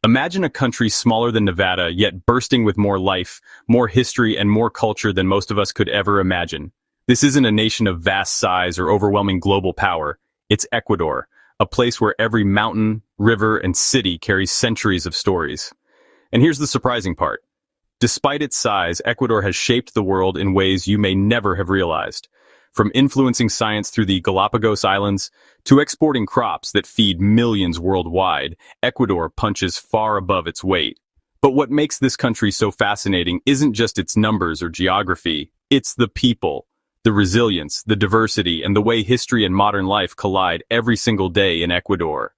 Imagine a country smaller than Nevada, yet bursting with more life, more history, and more culture than most of us could ever imagine. This isn't a nation of vast size or overwhelming global power. It's Ecuador, a place where every mountain, river, and city carries centuries of stories. And here's the surprising part. Despite its size, Ecuador has shaped the world in ways you may never have realized. From influencing science through the Galapagos Islands to exporting crops that feed millions worldwide, Ecuador punches far above its weight. But what makes this country so fascinating isn't just its numbers or geography, it's the people, the resilience, the diversity, and the way history and modern life collide every single day in Ecuador.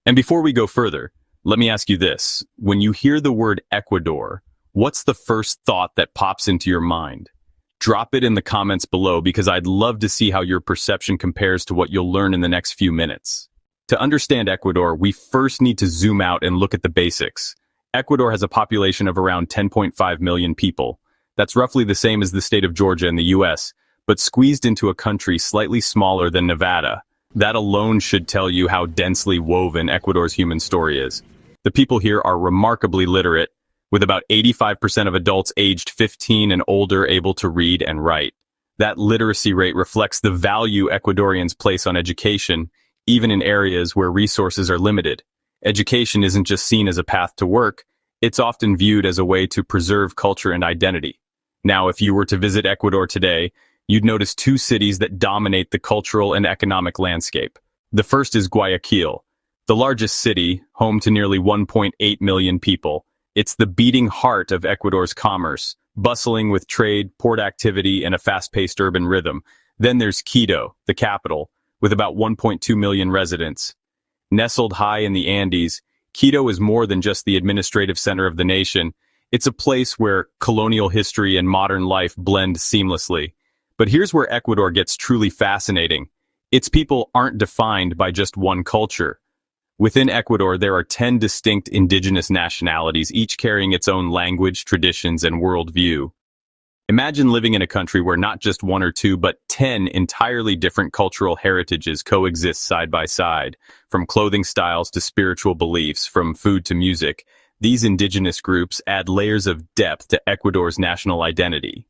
And before we go further, let me ask you this. When you hear the word Ecuador, what's the first thought that pops into your mind? Drop it in the comments below because I'd love to see how your perception compares to what you'll learn in the next few minutes. To understand Ecuador, we first need to zoom out and look at the basics. Ecuador has a population of around 10.5 million people. That's roughly the same as the state of Georgia in the US, but squeezed into a country slightly smaller than Nevada. That alone should tell you how densely woven Ecuador's human story is. The people here are remarkably literate, with about 85% of adults aged 15 and older able to read and write. That literacy rate reflects the value Ecuadorians place on education, even in areas where resources are limited. Education isn't just seen as a path to work, it's often viewed as a way to preserve culture and identity. Now, if you were to visit Ecuador today, you'd notice two cities that dominate the cultural and economic landscape. The first is Guayaquil, the largest city, home to nearly 1.8 million people. It's the beating heart of Ecuador's commerce, bustling with trade, port activity, and a fast-paced urban rhythm. Then there's Quito, the capital, with about 1.2 million residents. Nestled high in the Andes, Quito is more than just the administrative center of the nation. It's a place where colonial history and modern life blend seamlessly. But here's where Ecuador gets truly fascinating. Its people aren't defined by just one culture. Within Ecuador, there are 10 distinct indigenous nationalities, each carrying its own language, traditions, and worldview. Imagine living in a country where not just one or two, but 10 entirely different cultural heritages coexist side by side. From clothing styles to spiritual beliefs, from food to music, these indigenous groups add layers of depth to Ecuador's national identity.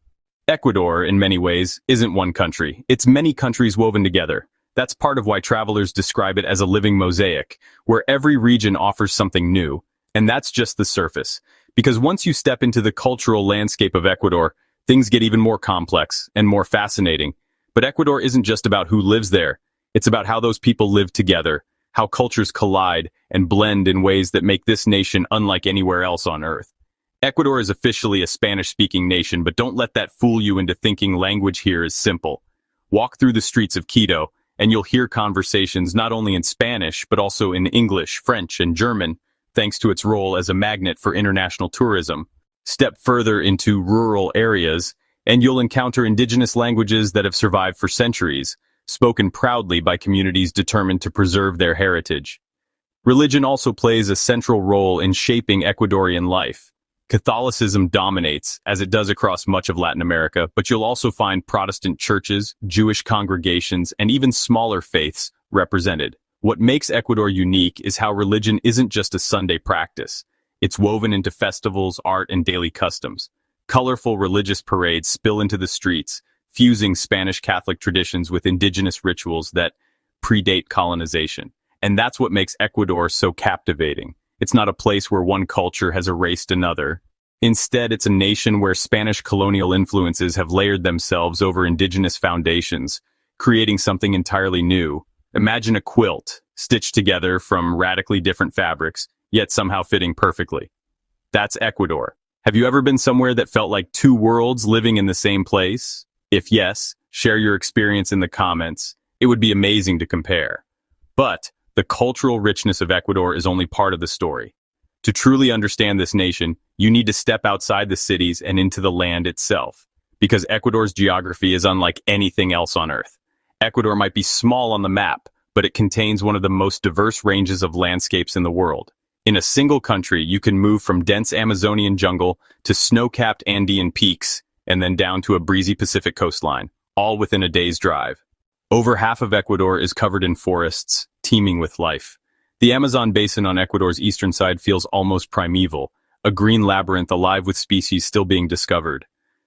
Ecuador, in many ways, isn't one country. It's many countries woven together. That's part of why travelers describe it as a living mosaic, where every region offers something new. And that's just the surface. Because once you step into the cultural landscape of Ecuador, things get even more complex and more fascinating. But Ecuador isn't just about who lives there. It's about how those people live together, how cultures collide and blend in ways that make this nation unlike anywhere else on Earth. Ecuador is officially a Spanish-speaking nation, but don't let that fool you into thinking language here is simple. Walk through the streets of Quito, and you'll hear conversations not only in Spanish, but also in English, French, and German, thanks to its role as a magnet for international tourism. Step further into rural areas, and you'll encounter indigenous languages that have survived for centuries, spoken proudly by communities determined to preserve their heritage. Religion also plays a central role in shaping Ecuadorian life. Catholicism dominates, as it does across much of Latin America, but you'll also find Protestant churches, Jewish congregations, and even smaller faiths represented. What makes Ecuador unique is how religion isn't just a Sunday practice. It's woven into festivals, art, and daily customs. Colorful religious parades spill into the streets, fusing Spanish Catholic traditions with indigenous rituals that predate colonization. And that's what makes Ecuador so captivating. It's not a place where one culture has erased another. Instead, it's a nation where Spanish colonial influences have layered themselves over indigenous foundations, creating something entirely new. Imagine a quilt, stitched together from radically different fabrics, yet somehow fitting perfectly. That's Ecuador. Have you ever been somewhere that felt like two worlds living in the same place? If yes, share your experience in the comments. It would be amazing to compare. But the cultural richness of Ecuador is only part of the story. To truly understand this nation, you need to step outside the cities and into the land itself, because Ecuador's geography is unlike anything else on Earth. Ecuador might be small on the map, but it contains one of the most diverse ranges of landscapes in the world. In a single country, you can move from dense Amazonian jungle to snow-capped Andean peaks, and then down to a breezy Pacific coastline, all within a day's drive. Over half of Ecuador is covered in forests, teeming with life. The Amazon basin on Ecuador's eastern side feels almost primeval, a green labyrinth alive with species still being discovered.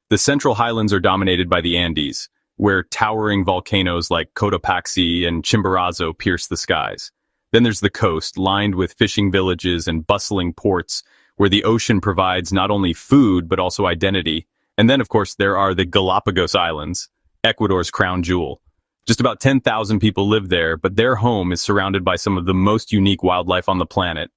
The central highlands are dominated by the Andes, where towering volcanoes like Cotopaxi and Chimborazo pierce the skies. Then there's the coast, lined with fishing villages and bustling ports, where the ocean provides not only food but also identity. And then, of course, there are the Galapagos Islands, Ecuador's crown jewel. Just about 10,000 people live there, but their home is surrounded by some of the most unique wildlife on the planet.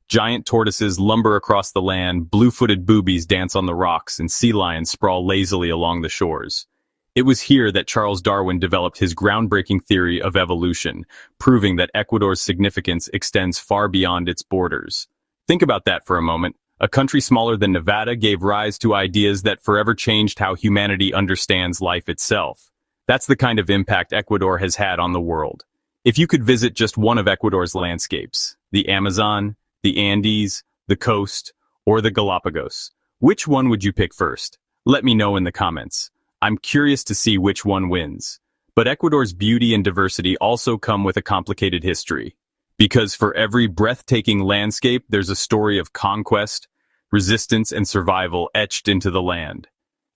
Giant tortoises lumber across the land, blue-footed boobies dance on the rocks, and sea lions sprawl lazily along the shores. It was here that Charles Darwin developed his groundbreaking theory of evolution, proving that Ecuador's significance extends far beyond its borders. Think about that for a moment. A country smaller than Nevada gave rise to ideas that forever changed how humanity understands life itself. That's the kind of impact Ecuador has had on the world. If you could visit just one of Ecuador's landscapes, the Amazon, the Andes, the coast, or the Galapagos, which one would you pick first? Let me know in the comments. I'm curious to see which one wins. But Ecuador's beauty and diversity also come with a complicated history. Because for every breathtaking landscape, there's a story of conquest, resistance, and survival etched into the land.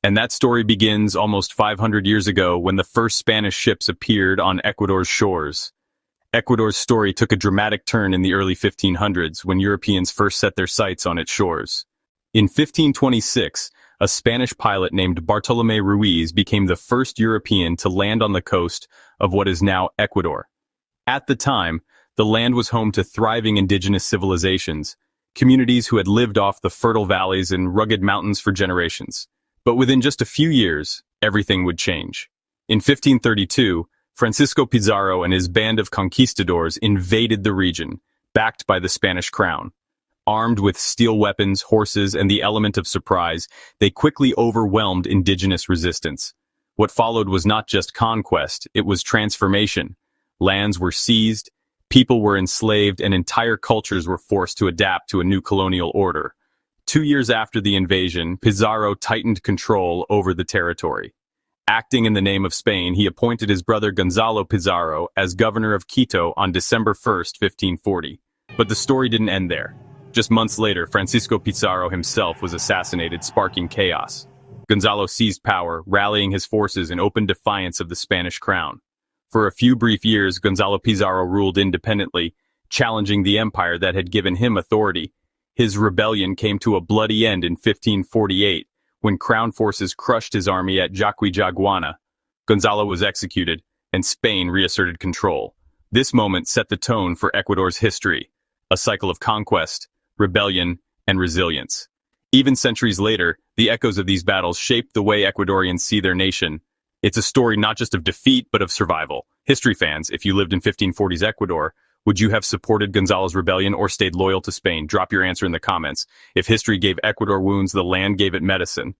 And that story begins almost 500 years ago when the first Spanish ships appeared on Ecuador's shores. Ecuador's story took a dramatic turn in the early 1500s when Europeans first set their sights on its shores. In 1526, a Spanish pilot named Bartolomé Ruiz became the first European to land on the coast of what is now Ecuador. At the time, the land was home to thriving indigenous civilizations, communities who had lived off the fertile valleys and rugged mountains for generations. But within just a few years, everything would change. In 1532, Francisco Pizarro and his band of conquistadors invaded the region, backed by the Spanish crown. Armed with steel weapons, horses, and the element of surprise, they quickly overwhelmed indigenous resistance. What followed was not just conquest, it was transformation. Lands were seized, people were enslaved, and entire cultures were forced to adapt to a new colonial order. 2 years after the invasion, Pizarro tightened control over the territory. Acting in the name of Spain, he appointed his brother Gonzalo Pizarro as governor of Quito on December 1st, 1540. But the story didn't end there. Just months later, Francisco Pizarro himself was assassinated, sparking chaos. Gonzalo seized power, rallying his forces in open defiance of the Spanish crown. For a few brief years, Gonzalo Pizarro ruled independently, challenging the empire that had given him authority. His rebellion came to a bloody end in 1548, when crown forces crushed his army at Jaguana. Gonzalo was executed, and Spain reasserted control. This moment set the tone for Ecuador's history, a cycle of conquest, rebellion, and resilience. Even centuries later, the echoes of these battles shaped the way Ecuadorians see their nation. It's a story not just of defeat, but of survival. History fans, if you lived in 1540s Ecuador, would you have supported Gonzalo's rebellion or stayed loyal to Spain? Drop your answer in the comments. If history gave Ecuador wounds, the land gave it medicine.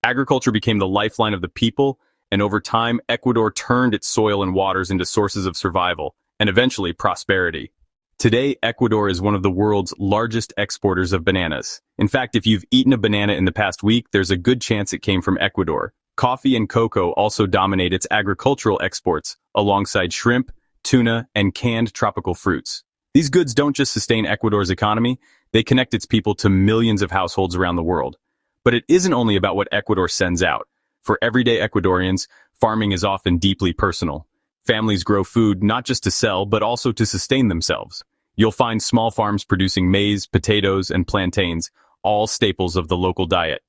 Agriculture became the lifeline of the people, and over time, Ecuador turned its soil and waters into sources of survival, and eventually prosperity. Today, Ecuador is one of the world's largest exporters of bananas. In fact, if you've eaten a banana in the past week, there's a good chance it came from Ecuador. Coffee and cocoa also dominate its agricultural exports, alongside shrimp, tuna, and canned tropical fruits. These goods don't just sustain Ecuador's economy, they connect its people to millions of households around the world. But it isn't only about what Ecuador sends out. For everyday Ecuadorians, farming is often deeply personal. Families grow food not just to sell, but also to sustain themselves. You'll find small farms producing maize, potatoes, and plantains, all staples of the local diet.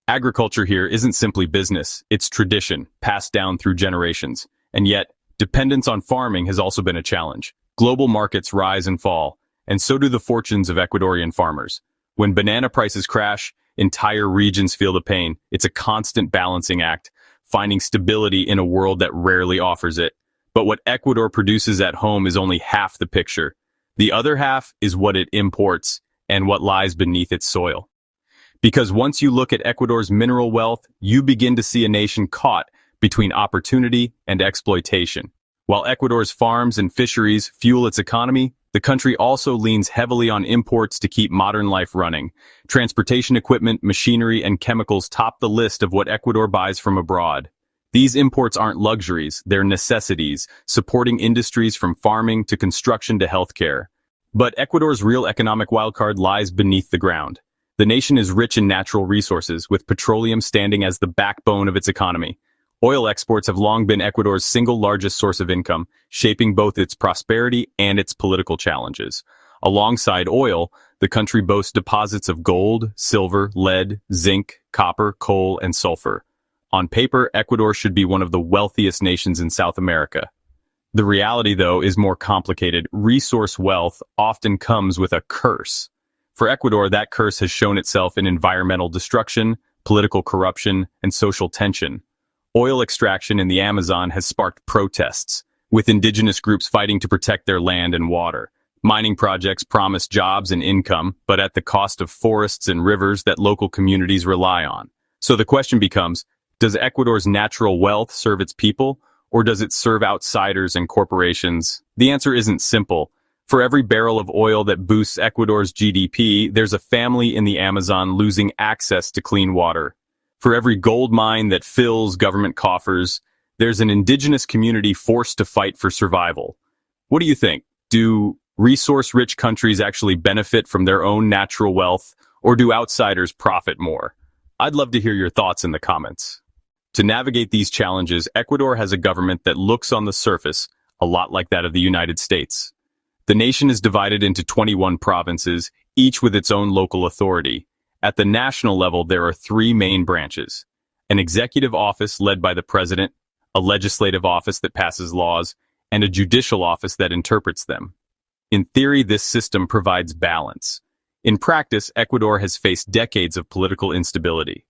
Agriculture here isn't simply business, it's tradition, passed down through generations. And yet, dependence on farming has also been a challenge. Global markets rise and fall, and so do the fortunes of Ecuadorian farmers. When banana prices crash, entire regions feel the pain. It's a constant balancing act, finding stability in a world that rarely offers it. But what Ecuador produces at home is only half the picture. The other half is what it imports and what lies beneath its soil. Because once you look at Ecuador's mineral wealth, you begin to see a nation caught between opportunity and exploitation. While Ecuador's farms and fisheries fuel its economy, the country also leans heavily on imports to keep modern life running. Transportation equipment, machinery, and chemicals top the list of what Ecuador buys from abroad. These imports aren't luxuries, they're necessities, supporting industries from farming to construction to healthcare. But Ecuador's real economic wildcard lies beneath the ground. The nation is rich in natural resources, with petroleum standing as the backbone of its economy. Oil exports have long been Ecuador's single largest source of income, shaping both its prosperity and its political challenges. Alongside oil, the country boasts deposits of gold, silver, lead, zinc, copper, coal, and sulfur. On paper, Ecuador should be one of the wealthiest nations in South America. The reality, though, is more complicated. Resource wealth often comes with a curse. For Ecuador, that curse has shown itself in environmental destruction, political corruption, and social tension. Oil extraction in the Amazon has sparked protests, with indigenous groups fighting to protect their land and water. Mining projects promise jobs and income, but at the cost of forests and rivers that local communities rely on. So the question becomes, does Ecuador's natural wealth serve its people, or does it serve outsiders and corporations? The answer isn't simple. For every barrel of oil that boosts Ecuador's GDP, there's a family in the Amazon losing access to clean water. For every gold mine that fills government coffers, there's an indigenous community forced to fight for survival. What do you think? Do resource-rich countries actually benefit from their own natural wealth, or do outsiders profit more? I'd love to hear your thoughts in the comments. To navigate these challenges, Ecuador has a government that looks on the surface a lot like that of the United States. The nation is divided into 21 provinces, each with its own local authority. At the national level, there are three main branches: an executive office led by the president, a legislative office that passes laws, and a judicial office that interprets them. In theory, this system provides balance. In practice, Ecuador has faced decades of political instability.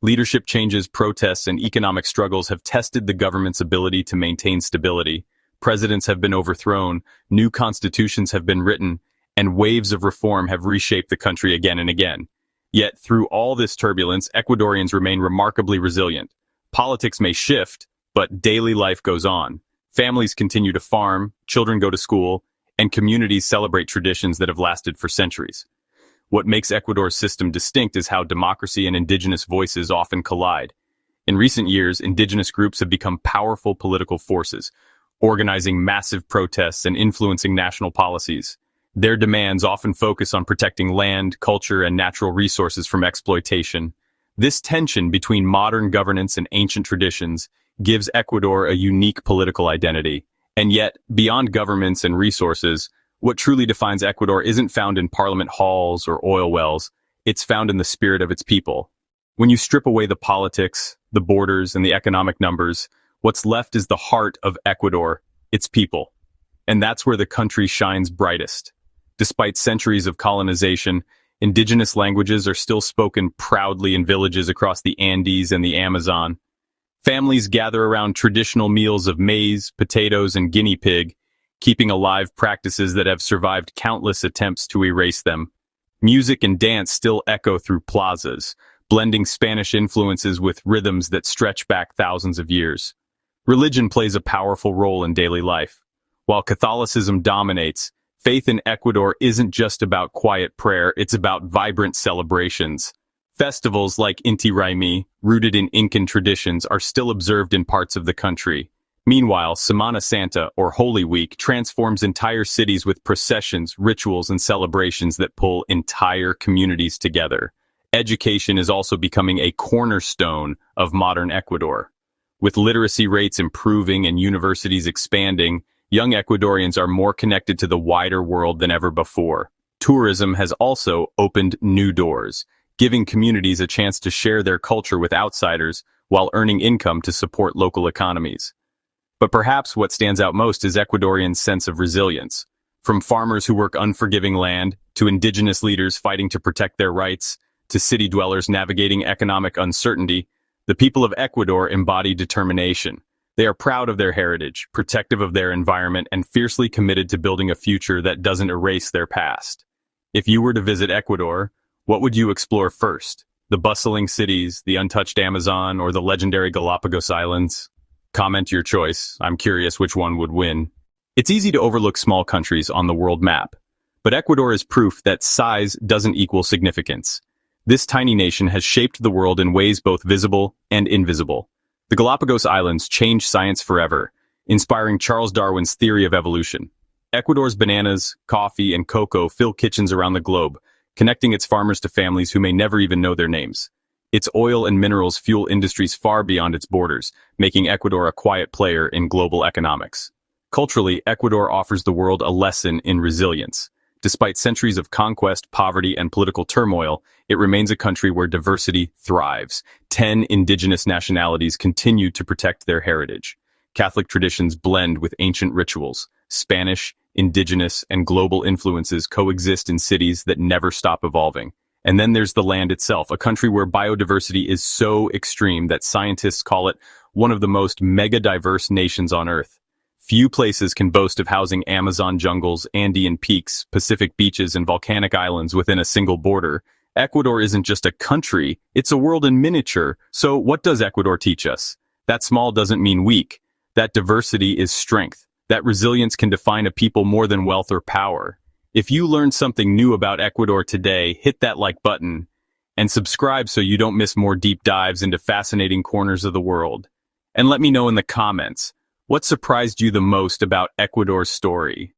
Leadership changes, protests, and economic struggles have tested the government's ability to maintain stability. Presidents have been overthrown, new constitutions have been written, and waves of reform have reshaped the country again and again. Yet, through all this turbulence, Ecuadorians remain remarkably resilient. Politics may shift, but daily life goes on. Families continue to farm, children go to school, and communities celebrate traditions that have lasted for centuries. What makes Ecuador's system distinct is how democracy and indigenous voices often collide. In recent years, indigenous groups have become powerful political forces, organizing massive protests and influencing national policies. Their demands often focus on protecting land, culture, and natural resources from exploitation. This tension between modern governance and ancient traditions gives Ecuador a unique political identity. And yet, beyond governments and resources, what truly defines Ecuador isn't found in parliament halls or oil wells. It's found in the spirit of its people. When you strip away the politics, the borders, and the economic numbers, what's left is the heart of Ecuador, its people. And that's where the country shines brightest. Despite centuries of colonization, indigenous languages are still spoken proudly in villages across the Andes and the Amazon. Families gather around traditional meals of maize, potatoes, and guinea pig, keeping alive practices that have survived countless attempts to erase them. Music and dance still echo through plazas, blending Spanish influences with rhythms that stretch back thousands of years. Religion plays a powerful role in daily life. While Catholicism dominates, faith in Ecuador isn't just about quiet prayer, it's about vibrant celebrations. Festivals like Inti Raymi, rooted in Incan traditions, are still observed in parts of the country. Meanwhile, Semana Santa, or Holy Week, transforms entire cities with processions, rituals, and celebrations that pull entire communities together. Education is also becoming a cornerstone of modern Ecuador. With literacy rates improving and universities expanding, young Ecuadorians are more connected to the wider world than ever before. Tourism has also opened new doors, giving communities a chance to share their culture with outsiders while earning income to support local economies. But perhaps what stands out most is Ecuadorians' sense of resilience. From farmers who work unforgiving land, to indigenous leaders fighting to protect their rights, to city dwellers navigating economic uncertainty, the people of Ecuador embody determination. They are proud of their heritage, protective of their environment, and fiercely committed to building a future that doesn't erase their past. If you were to visit Ecuador, what would you explore first? The bustling cities, the untouched Amazon, or the legendary Galapagos Islands? Comment your choice. I'm curious which one would win. It's easy to overlook small countries on the world map, but Ecuador is proof that size doesn't equal significance. This tiny nation has shaped the world in ways both visible and invisible. The Galapagos Islands changed science forever, inspiring Charles Darwin's theory of evolution. Ecuador's bananas, coffee, and cocoa fill kitchens around the globe, connecting its farmers to families who may never even know their names. Its oil and minerals fuel industries far beyond its borders, making Ecuador a quiet player in global economics. Culturally, Ecuador offers the world a lesson in resilience. Despite centuries of conquest, poverty, and political turmoil, it remains a country where diversity thrives. 10 indigenous nationalities continue to protect their heritage. Catholic traditions blend with ancient rituals. Spanish, indigenous, and global influences coexist in cities that never stop evolving. And then there's the land itself, a country where biodiversity is so extreme that scientists call it one of the most mega-diverse nations on Earth. Few places can boast of housing Amazon jungles, Andean peaks, Pacific beaches, and volcanic islands within a single border. Ecuador isn't just a country, it's a world in miniature. So what does Ecuador teach us? That small doesn't mean weak. That diversity is strength. That resilience can define a people more than wealth or power. If you learned something new about Ecuador today, hit that like button and subscribe so you don't miss more deep dives into fascinating corners of the world. And let me know in the comments, what surprised you the most about Ecuador's story?